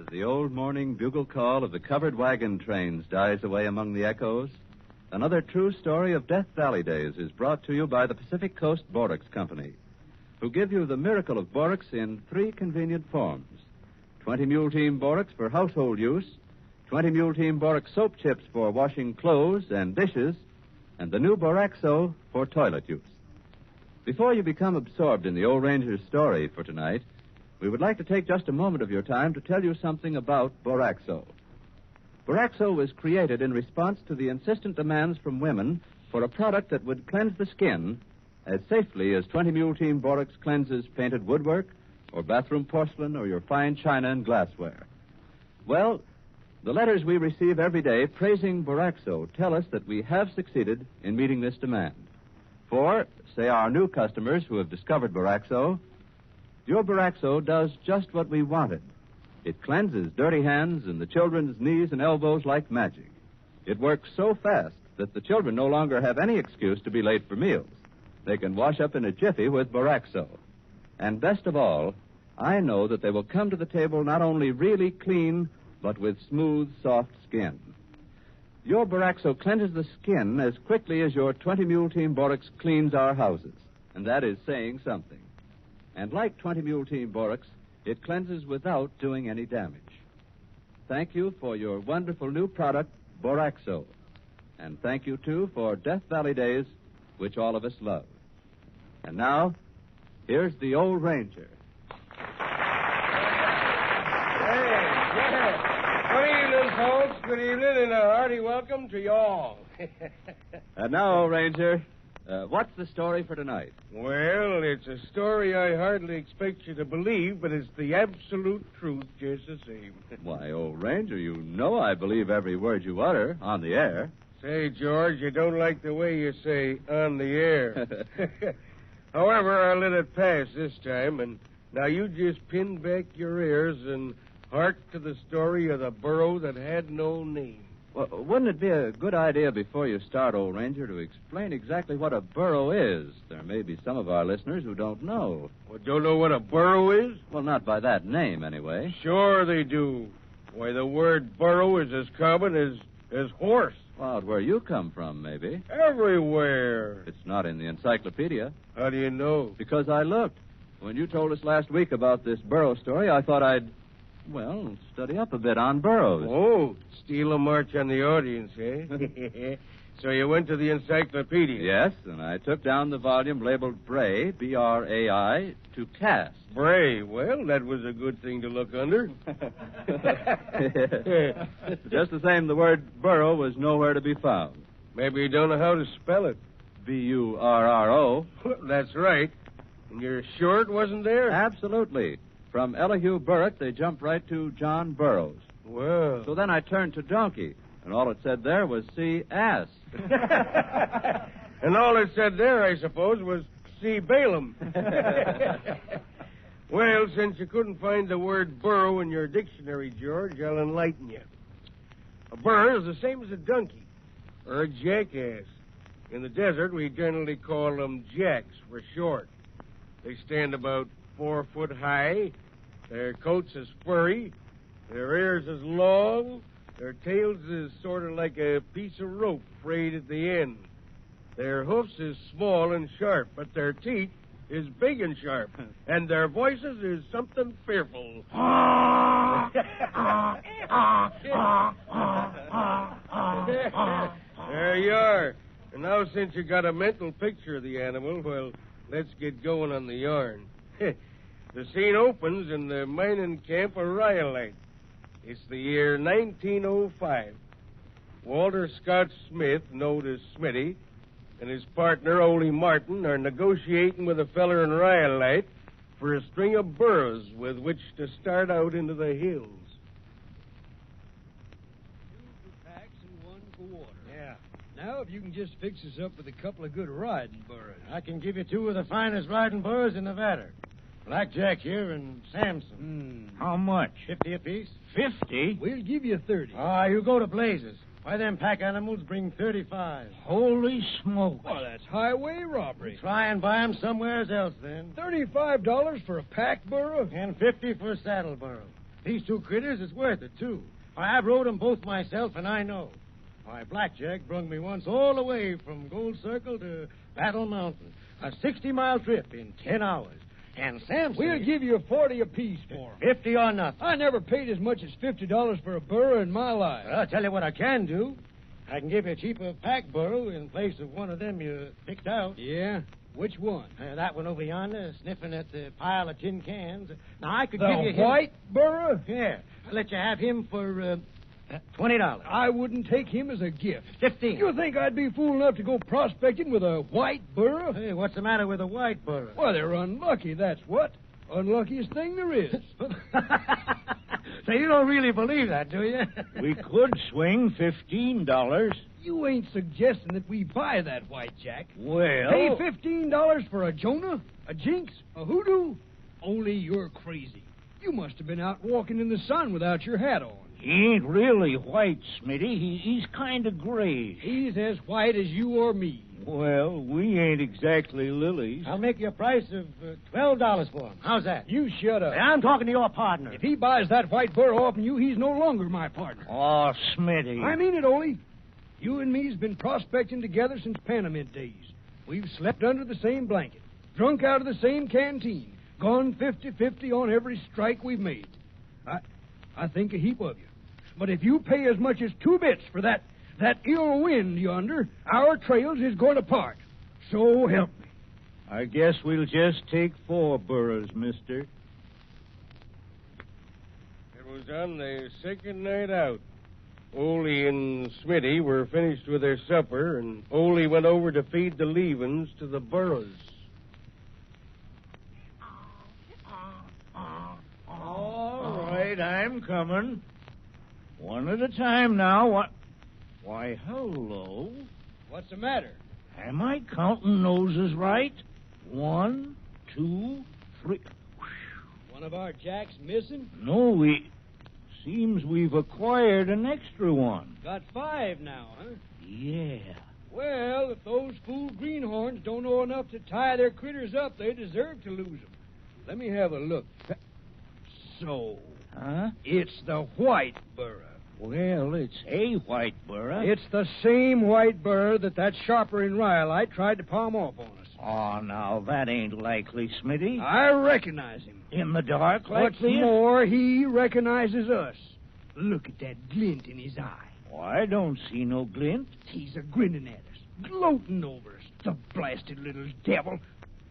As the old morning bugle call of the covered wagon trains dies away among the echoes, another true story of Death Valley days is brought to you by the Pacific Coast Borax Company, who give you the miracle of borax in 3 convenient forms. 20 Mule Team Borax for household use, 20 Mule Team Borax soap chips for washing clothes and dishes, and the new Boraxo for toilet use. Before you become absorbed in the Old Ranger's story for tonight, we would like to take just a moment of your time to tell you something about Boraxo. Boraxo was created in response to the insistent demands from women for a product that would cleanse the skin as safely as 20 Mule Team Borax cleanses painted woodwork or bathroom porcelain or your fine china and glassware. Well, the letters we receive every day praising Boraxo tell us that we have succeeded in meeting this demand. For, say our new customers who have discovered Boraxo, your Boraxo does just what we wanted. It cleanses dirty hands and the children's knees and elbows like magic. It works so fast that the children no longer have any excuse to be late for meals. They can wash up in a jiffy with Boraxo. And best of all, I know that they will come to the table not only really clean, but with smooth, soft skin. Your Boraxo cleanses the skin as quickly as your 20 Mule Team Borax cleans our houses. And that is saying something. And like 20 Mule Team Borax, it cleanses without doing any damage. Thank you for your wonderful new product, Boraxo. And thank you, too, for Death Valley days, which all of us love. And now, here's the Old Ranger. Good evening, folks. Good evening, and a hearty welcome to you all. And now, Old Ranger, what's the story for tonight? Well, it's a story I hardly expect you to believe, but it's the absolute truth just the same. Why, Old Ranger, you know I believe every word you utter on the air. Say, George, you don't like the way you say on the air. However, I'll let it pass this time, and now you just pin back your ears and hark to the story of the burro that had no name. Well, wouldn't it be a good idea before you start, Old Ranger, to explain exactly what a burro is? There may be some of our listeners who don't know. Well, don't know what a burro is? Well, not by that name, anyway. Sure they do. Why, the word burro is as common as horse. Well, out where you come from, maybe. Everywhere. It's not in the encyclopedia. How do you know? Because I looked. When you told us last week about this burro story, I thought I'd, study up a bit on burros. Oh, steal a march on the audience, eh? So you went to the encyclopedia? Yes, and I took down the volume labeled Bray, B-R-A-I, to cast. Bray. Well, that was a good thing to look under. Just the same, the word burro was nowhere to be found. Maybe you don't know how to spell it. B-U-R-R-O. That's right. And you're sure it wasn't there? Absolutely. From Elihu Burritt, they jumped right to John Burroughs. Well. So then I turned to donkey, and all it said there was see ass. And all it said there, I suppose, was see Balaam. Well, since you couldn't find the word burro in your dictionary, George, I'll enlighten you. A burro is the same as a donkey, or a jackass. In the desert, we generally call them jacks for short. They stand about 4 foot high. Their coats is furry. Their ears is long. Their tails is sort of like a piece of rope frayed at the end. Their hoofs is small and sharp, but their teeth is big and sharp. And their voices is something fearful. There you are. And now, since you got a mental picture of the animal, well, let's get going on the yarn. The scene opens in the mining camp of Rhyolite. It's the year 1905. Walter Scott Smith, known as Smitty, and his partner, Ole Martin, are negotiating with a feller in Rhyolite for a string of burros with which to start out into the hills. 2 for packs and 1 for water. Yeah. Now, if you can just fix us up with a couple of good riding burros. I can give you 2 of the finest riding burros in Nevada. Blackjack here and Samson. How much? 50 apiece. 50? We'll give you 30. You go to blazes. Why, them pack animals bring 35. Holy smoke. Well, that's highway robbery. Try and buy 'em somewhere else, then. $35 for a pack burro? And 50 for a saddle burro. These two critters is worth it, too. Why, I've rode 'em both myself, and I know. Why, Blackjack brung me once all the way from Gold Circle to Battle Mountain. A 60-mile trip in 10 hours. And Samson... We'll give you 40 apiece for 'em. 50 or nothing. I never paid as much as $50 for a burro in my life. Well, I'll tell you what I can do. I can give you a cheaper pack burro in place of one of them you picked out. Yeah? Which one? That one over yonder, sniffing at the pile of tin cans. Now, I could The give you him... white burro? Yeah. I'll let you have him for $20. I wouldn't take him as a gift. 15. You think I'd be fool enough to go prospecting with a white burro? Hey, what's the matter with a white burro? Well, they're unlucky, that's what. Unluckiest thing there is. So you don't really believe that, do you? We could swing $15. You ain't suggesting that we buy that white Jack. Well... Pay $15 for a Jonah, a Jinx, a Hoodoo? Only you're crazy. You must have been out walking in the sun without your hat on. He ain't really white, Smitty. He's kind of grayish. He's as white as you or me. Well, we ain't exactly lilies. I'll make you a price of $12 for him. How's that? You shut up. I'm talking to your partner. If he buys that white burro off from you, he's no longer my partner. Oh, Smitty. I mean it, Ole. You and me's been prospecting together since Panamint days. We've slept under the same blanket, drunk out of the same canteen, gone 50-50 on every strike we've made. I think a heap of you. But if you pay as much as 2 bits for that ill wind yonder, our trails is going to part. So help me. I guess we'll just take 4 burros, mister. It was on the second night out. Ole and Smitty were finished with their supper, and Ole went over to feed the leavings to the burros. All right, I'm coming. One at a time now. What? Why, hello. What's the matter? Am I counting noses right? 1, 2, 3. One of our Jacks missing? No, seems we've acquired an extra one. Got 5 now, huh? Yeah. Well, if those fool greenhorns don't know enough to tie their critters up, they deserve to lose them. Let me have a look. So, Huh? it's the white burro. Well, it's a white burro. It's the same white burro that sharper in Rhyolite tried to palm off on us. Oh, now, that ain't likely, Smitty. I recognize him. In the dark like What's this? more, he recognizes us. Look at that glint in his eye. Oh, I don't see no glint. He's a grinning at us, gloating over us. The blasted little devil.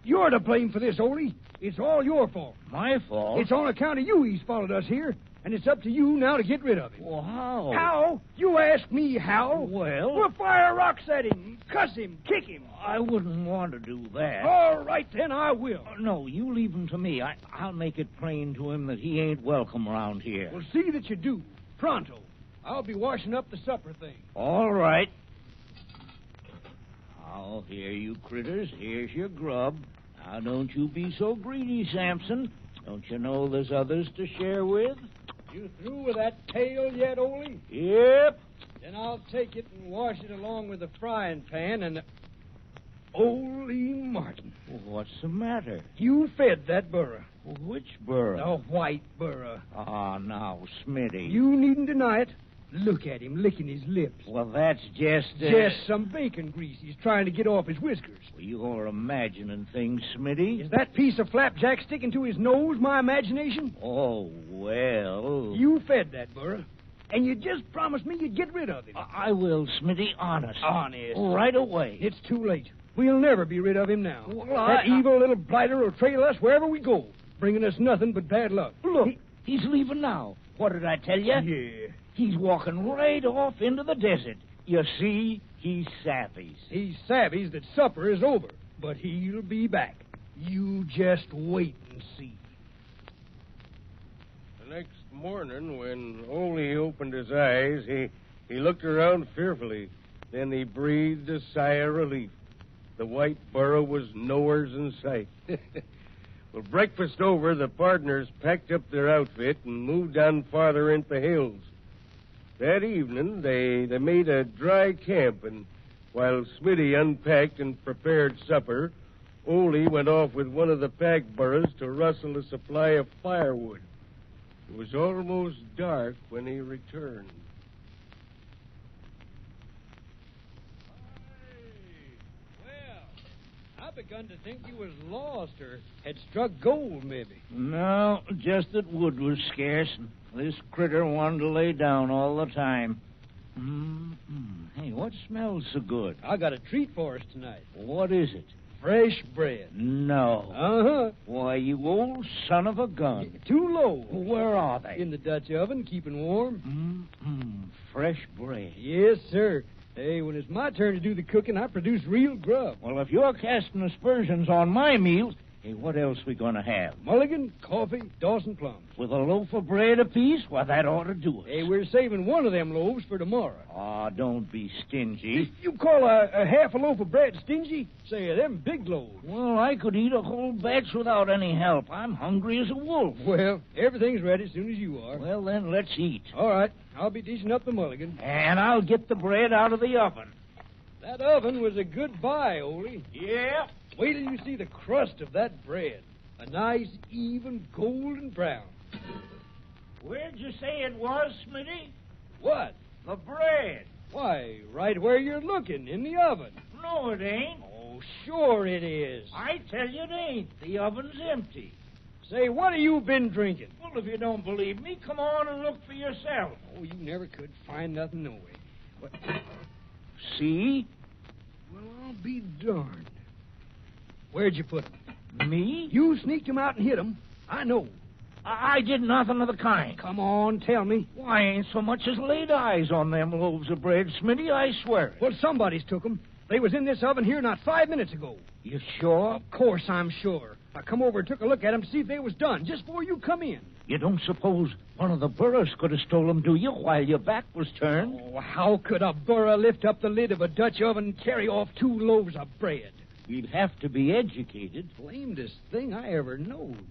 You're to blame for this, Ole. It's all your fault. My fault? It's on account of you he's followed us here, and it's up to you now to get rid of him. Well, how? How? You ask me how? Well, We'll fire rocks at him, cuss him, kick him. I wouldn't want to do that. All right, then, I will. No, you leave him to me. I'll make it plain to him that he ain't welcome around here. Well, see that you do. Pronto. I'll be washing up the supper thing. All right. Now, here, you critters. Here's your grub. Now, don't you be so greedy, Samson. Don't you know there's others to share with? You through with that tail yet, Ole? Yep. Then I'll take it and wash it along with the frying pan and... Ole Martin, What's the matter? you fed that burro. Which burro? The white burro. Ah, now, Smitty. You needn't deny it. Look at him licking his lips. Well, that's just... Just some bacon grease he's trying to get off his whiskers. You're imagining things, Smitty. Is that piece of flapjack sticking to his nose my imagination? Oh, well... You fed that burro, and you just promised me you'd get rid of him. I will, Smitty, honest. Honest. Right away. It's too late. We'll never be rid of him now. Well, that evil little blighter will trail us wherever we go, bringing us nothing but bad luck. Look, he's leaving now. What did I tell you? Yeah. He's walking right off into the desert. You see, he's savvy. He's savvy that supper is over, but he'll be back. You just wait and see. The next morning, when Ole opened his eyes, he looked around fearfully. Then he breathed a sigh of relief. The white burro was nowheres in sight. Well, breakfast over, the partners packed up their outfit and moved on farther into the hills. That evening, they made a dry camp, and while Smitty unpacked and prepared supper, Ole went off with one of the pack burros to rustle a supply of firewood. It was almost dark when he returned. I begun to think you was lost or had struck gold, maybe. No, just that wood was scarce. This critter wanted to lay down all the time. Hey, what smells so good? I got a treat for us tonight. What is it? Fresh bread. No. Uh-huh. Why, you old son of a gun. 2 loaves. Where are they? In the Dutch oven, keeping warm. Fresh bread. Yes, sir. Hey, when it's my turn to do the cooking, I produce real grub. Well, if you're casting aspersions on my meals, hey, what else we gonna have? Mulligan, coffee, Dawson plums. With a loaf of bread apiece? Why, that ought to do it. Hey, we're saving one of them loaves for tomorrow. Ah, don't be stingy. You call a half a loaf of bread stingy? Say, them big loaves. Well, I could eat a whole batch without any help. I'm hungry as a wolf. Well, everything's ready as soon as you are. Well, then, let's eat. All right, I'll be dishing up the mulligan. And I'll get the bread out of the oven. That oven was a good buy, Ole. Yeah? Wait till you see the crust of that bread. A nice, even, golden brown. Where'd you say it was, Smitty? What? The bread. Why, right where you're looking, in the oven. No, it ain't. Oh, sure it is. I tell you it ain't. The oven's empty. Say, what have you been drinking? Well, if you don't believe me, come on and look for yourself. Oh, you never could find nothing, no way. What? See? Well, I'll be darned. Where'd you put 'em? Me? You sneaked 'em out and hid 'em. I know. I did nothing of the kind. Come on, tell me. Why, I ain't so much as laid eyes on them loaves of bread, Smitty, I swear it. Well, somebody's took 'em. They was in this oven here not 5 minutes ago. You sure? Of course I'm sure. I come over and took a look at 'em to see if they was done, just before you come in. You don't suppose one of the burros could have stole them, do you, while your back was turned? Oh, how could a burro lift up the lid of a Dutch oven and carry off 2 loaves of bread? We'd have to be educated. Blamedest thing I ever knowed.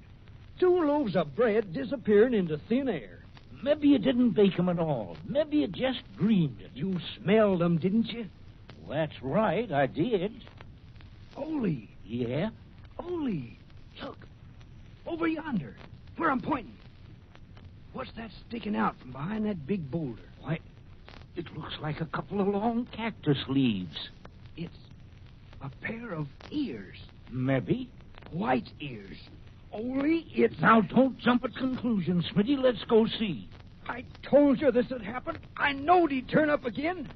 2 loaves of bread disappearing into thin air. Maybe you didn't bake 'em at all. Maybe you just dreamed it. You smelled 'em, didn't you? Well, that's right, I did. Ole, Yeah? Ole, look. Over yonder, where I'm pointing. What's that sticking out from behind that big boulder? Why, it looks like a couple of long cactus leaves. It's a pair of ears. Maybe. White ears. Ole, it's... Now, don't jump at conclusions, Smitty. Let's go see. I told you this would happen. I knowed he'd turn up again.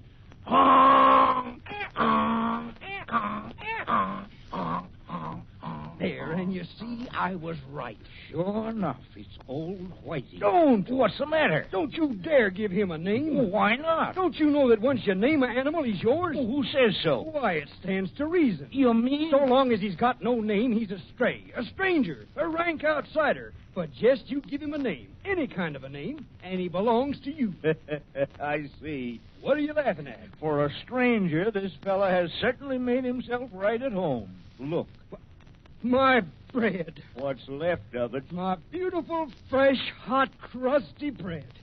There, and you see, I was right. Sure enough, it's old Whitey. Don't! What's the matter? Don't you dare give him a name. Why not? Don't you know that once you name an animal, he's yours? Who says so? Why, it stands to reason. You mean? So long as he's got no name, he's a stray, a stranger, a rank outsider. But just you give him a name, any kind of a name, and he belongs to you. I see. What are you laughing at? For a stranger, this fella has certainly made himself right at home. Look. My bread. What's left of it. My beautiful, fresh, hot, crusty bread.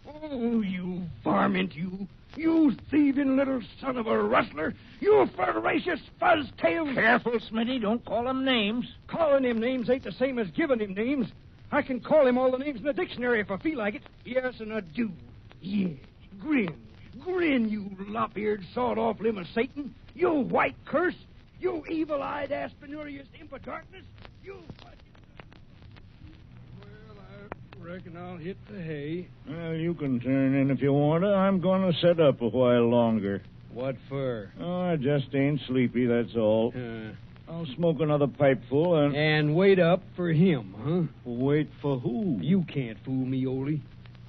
Oh, you varmint, you. You thieving little son of a rustler. You ferocious fuzztail. Careful, Smitty. Don't call him names. Calling him names ain't the same as giving him names. I can call him all the names in the dictionary if I feel like it. Yes, and I do. Yeah. Grin. Grin, you lop-eared, sawed-off limb of Satan. You white curse. You evil-eyed, aspinurious imp of darkness. You... Well, I reckon I'll hit the hay. Well, you can turn in if you want to. I'm going to set up a while longer. What for? Oh, I just ain't sleepy, that's all. I'll smoke another pipeful and... And wait up for him, huh? Wait for who? You can't fool me, Ole.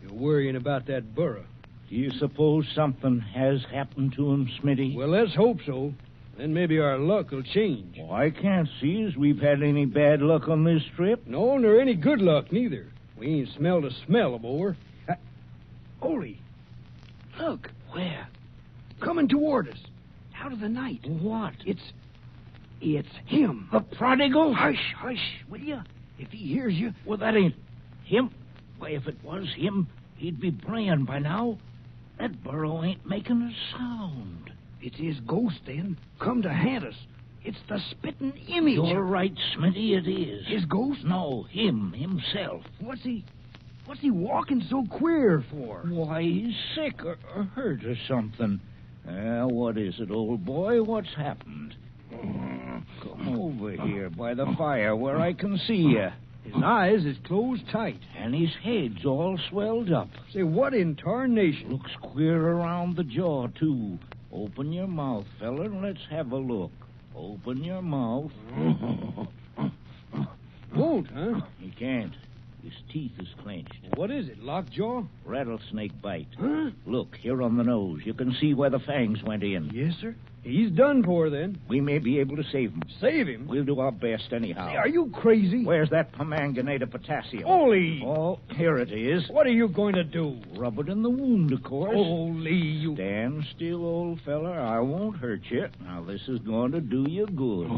You're worrying about that burro. Do you suppose something has happened to him, Smitty? Well, let's hope so. Then maybe our luck will change. Oh, I can't see as we've had any bad luck on this trip. No, nor any good luck, neither. We ain't smelled a smell of ore. Ole, look. Where? Coming toward us. Out of the night. What? It's him. The prodigal? Hush, hush, will you? If he hears you... Well, that ain't him. Why, if it was him, he'd be braying by now. That burro ain't making a sound. It's his ghost, then. Come to haunt us. It's the spitting image. You're right, Smitty, it is. His ghost? No, him, himself. What's he... What's he walking so queer for? Why, he's sick or hurt or something. What is it, old boy? What's happened? Come over here by the fire where I can see you. His eyes is closed tight. And his head's all swelled up. Say, what in tarnation? Looks queer around the jaw, too. Open your mouth, fella, and let's have a look. Open your mouth. Won't, huh? He can't. His teeth is clenched. What is it, lockjaw? Rattlesnake bite. Huh? Look, here on the nose. You can see where the fangs went in. Yes, sir. He's done for, then. We may be able to save him. Save him? We'll do our best anyhow. Say, are you crazy? Where's that permanganate of potassium? Ole! Oh, here it is. What are you going to do? Rub it in the wound, of course. Ole, you... Stand still, old fella. I won't hurt you. Now, this is going to do you good.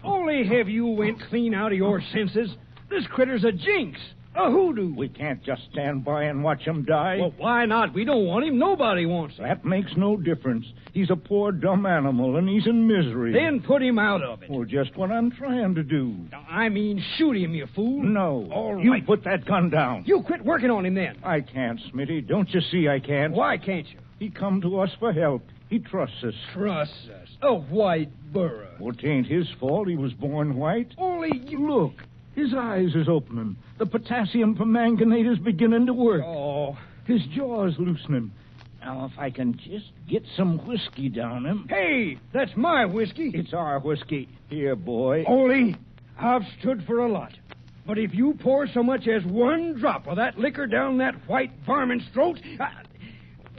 Ole, have you went clean out of your senses? This critter's a jinx. A hoodoo. We can't just stand by and watch him die. Well, why not? We don't want him. Nobody wants him. That makes no difference. He's a poor, dumb animal, and he's in misery. Then put him out of it. Well, just what I'm trying to do. I mean, shoot him, you fool. No. All You right. put that gun down. You quit working on him then. I can't, Smitty. Don't you see I can't? Why can't you? He come to us for help. He trusts us. Trust us. A white burra. Well, 'tain't his fault he was born white. Only you... Look, his eyes is opening. The potassium permanganate is beginning to work. Oh. His jaw is loosening. Now, if I can just get some whiskey down him. Hey, that's my whiskey. It's our whiskey. Here, boy. Ole, I've stood for a lot. But if you pour so much as one drop of that liquor down that white varmint's throat,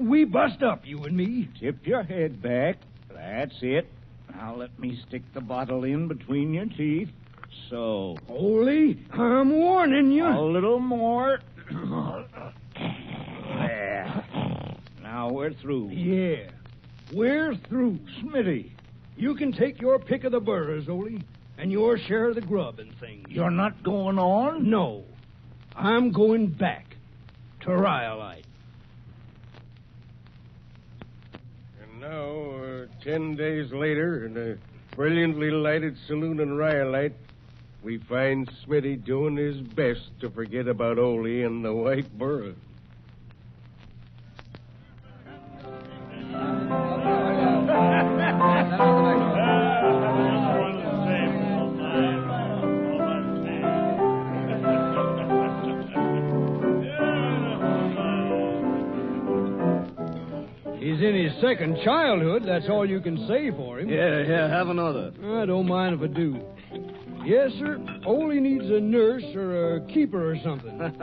we bust up, you and me. Tip your head back. That's it. Now let me stick the bottle in between your teeth. So. Ole, I'm warning you. A little more. There. Now we're through. Yeah, we're through. Smitty, You can take your pick of the burros, Ole, and your share of the grub and things. you're not going on? No, I'm going back to Rhyolite. And now, 10 days later, in a brilliantly lighted saloon in Rhyolite, we find Smitty doing his best to forget about Ole and the White Burra. He's in his second childhood. That's all you can say for him. Yeah, have another. I don't mind if I do. Yes, sir. Ole needs a nurse or a keeper or something. What's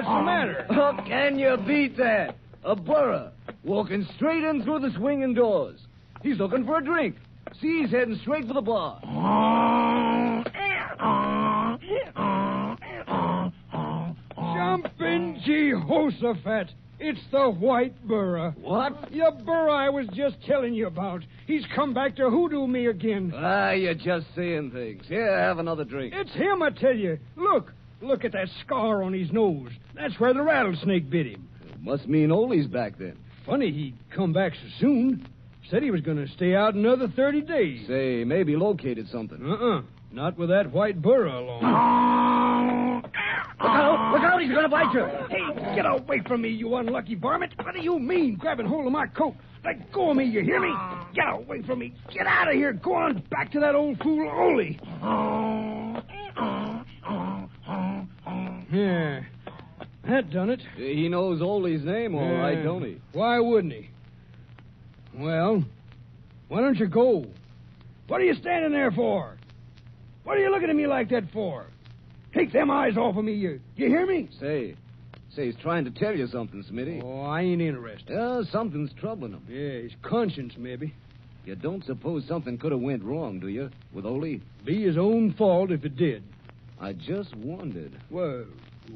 the matter? Oh, can you beat that? A burra walking straight in through the swinging doors. He's looking for a drink. See, he's heading straight for the bar. Jumping Jehoshaphat. It's the White Burra. What? Your burra I was just telling you about. He's come back to hoodoo me again. You're just saying things. Here, have another drink. It's him, I tell you. Look at that scar on his nose. That's where the rattlesnake bit him. Must mean Ole's back then. Funny he'd come back so soon. Said he was going to stay out another 30 days. Say, maybe located something. Not with that White Burra along. Look out, he's going to bite you. Hey, get away from me, you unlucky varmint. What do you mean, grabbing hold of my coat? Let go of me, you hear me? Get away from me. Get out of here. Go on back to that old fool, Ole. Yeah, that done it. He knows Ole's name, all right, don't he? Why wouldn't he? Well, why don't you go? What are you standing there for? What are you looking at me like that for? Take them eyes off of me, you hear me? Say, he's trying to tell you something, Smitty. Oh, I ain't interested. Yeah, something's troubling him. Yeah, his conscience, maybe. You don't suppose something could have went wrong, do you, with Ole? Be his own fault if it did. I just wondered. Well,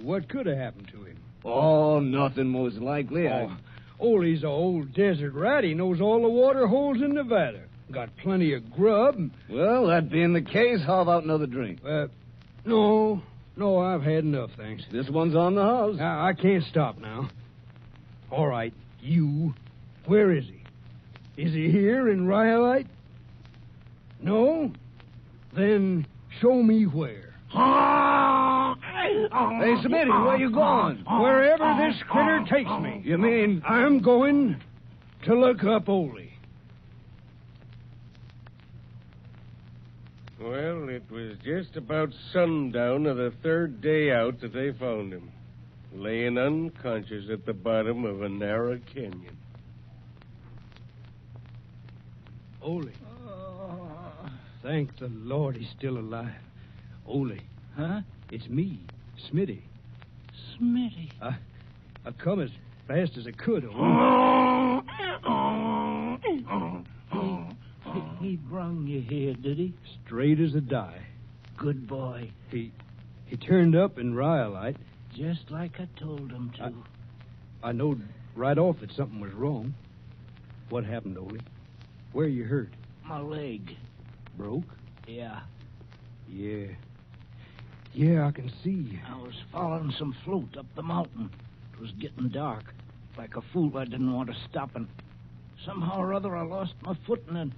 what could have happened to him? Oh, nothing most likely. Ole's a old desert rat. He knows all the water holes in Nevada. Got plenty of grub. Well, that being the case, how about another drink? No, I've had enough, thanks. This one's on the house. I can't stop now. All right, you. Where is he? Is he here in Rhyolite? No? Then show me where. Hey, Smitty, where you going? Wherever this critter takes me. You mean... I'm going to look up Ole. Well, it was just about sundown of the third day out that they found him, laying unconscious at the bottom of a narrow canyon. Ole. Thank the Lord he's still alive. Ole. Huh? It's me, Smitty. Smitty. I come as fast as I could, Ole. He brung you here, did he? Straight as a die. Good boy. He turned up in Rhyolite. Just like I told him to. I knowed right off that something was wrong. What happened, Ole? Where you hurt? My leg. Broke? Yeah. Yeah, I can see. I was following some float up the mountain. It was getting dark. Like a fool, I didn't want to stop, and somehow or other I lost my footing and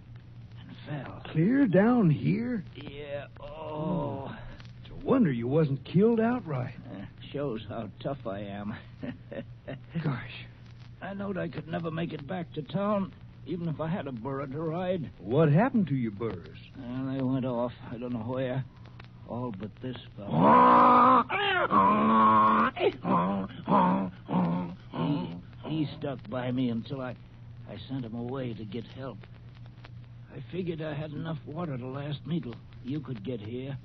fell. Clear down here? Yeah. Oh. It's a wonder you wasn't killed outright. Shows how tough I am. Gosh. I knowed I could never make it back to town, even if I had a burro to ride. What happened to your burros? They went off. I don't know where. All but this fellow. He stuck by me until I sent him away to get help. I figured I had enough water to last me till you could get here,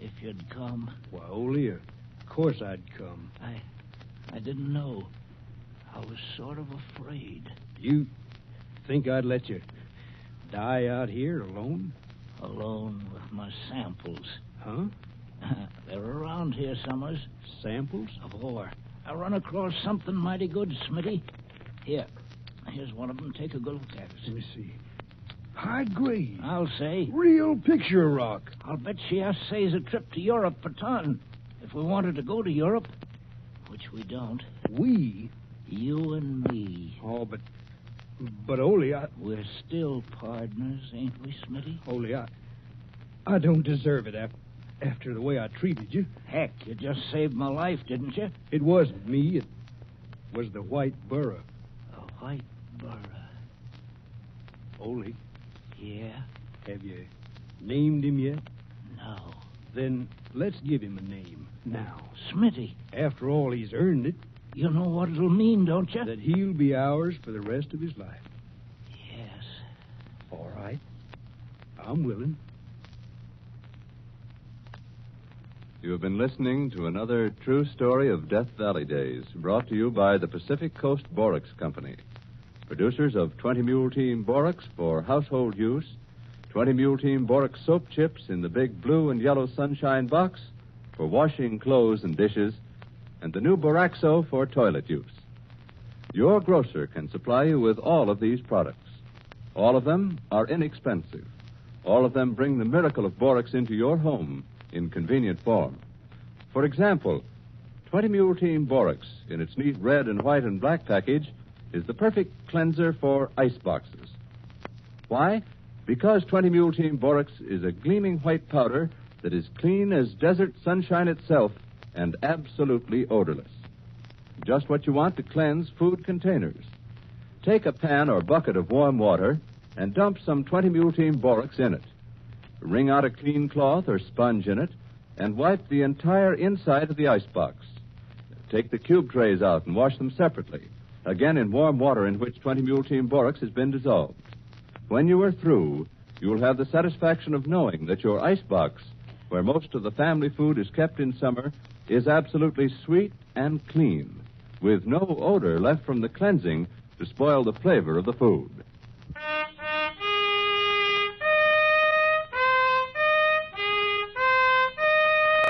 if you'd come. Why, Ole, of course I'd come. I didn't know. I was sort of afraid. You think I'd let you die out here alone? Alone with my samples. Huh? They're around here somewheres. Samples? Of ore. I run across something mighty good, Smitty. Here's one of them. Take a good look at it. Let me see. High grade. I'll say. Real picture rock. I'll bet she says a trip to Europe per ton. If we wanted to go to Europe, which we don't. We? You and me. Oh, but Ole, We're still partners, ain't we, Smitty? Ole, I don't deserve it after the way I treated you. Heck, you just saved my life, didn't you? It wasn't me. It was the white burro. A white burro. Ole, Yeah? have you named him yet? No. Then let's give him a name now. Smitty. After all, he's earned it. You know what it'll mean, don't you? That he'll be ours for the rest of his life. Yes. All right. I'm willing. You have been listening to another true story of Death Valley days, brought to you by the Pacific Coast Borax Company, producers of 20 Mule Team Borax for household use, 20 Mule Team Borax soap chips in the big blue and yellow Sunshine box for washing clothes and dishes, and the new Boraxo for toilet use. Your grocer can supply you with all of these products. All of them are inexpensive. All of them bring the miracle of borax into your home in convenient form. For example, 20 Mule Team Borax, in its neat red and white and black package, is the perfect cleanser for ice boxes. Why? Because 20 Mule Team Borax is a gleaming white powder that is clean as desert sunshine itself and absolutely odorless. Just what you want to cleanse food containers. Take a pan or bucket of warm water and dump some 20 Mule Team Borax in it. Wring out a clean cloth or sponge in it and wipe the entire inside of the icebox. Take the cube trays out and wash them separately, again in warm water in which 20 Mule Team Borax has been dissolved. When you are through, you will have the satisfaction of knowing that your icebox, where most of the family food is kept in summer, is absolutely sweet and clean, with no odor left from the cleansing to spoil the flavor of the food.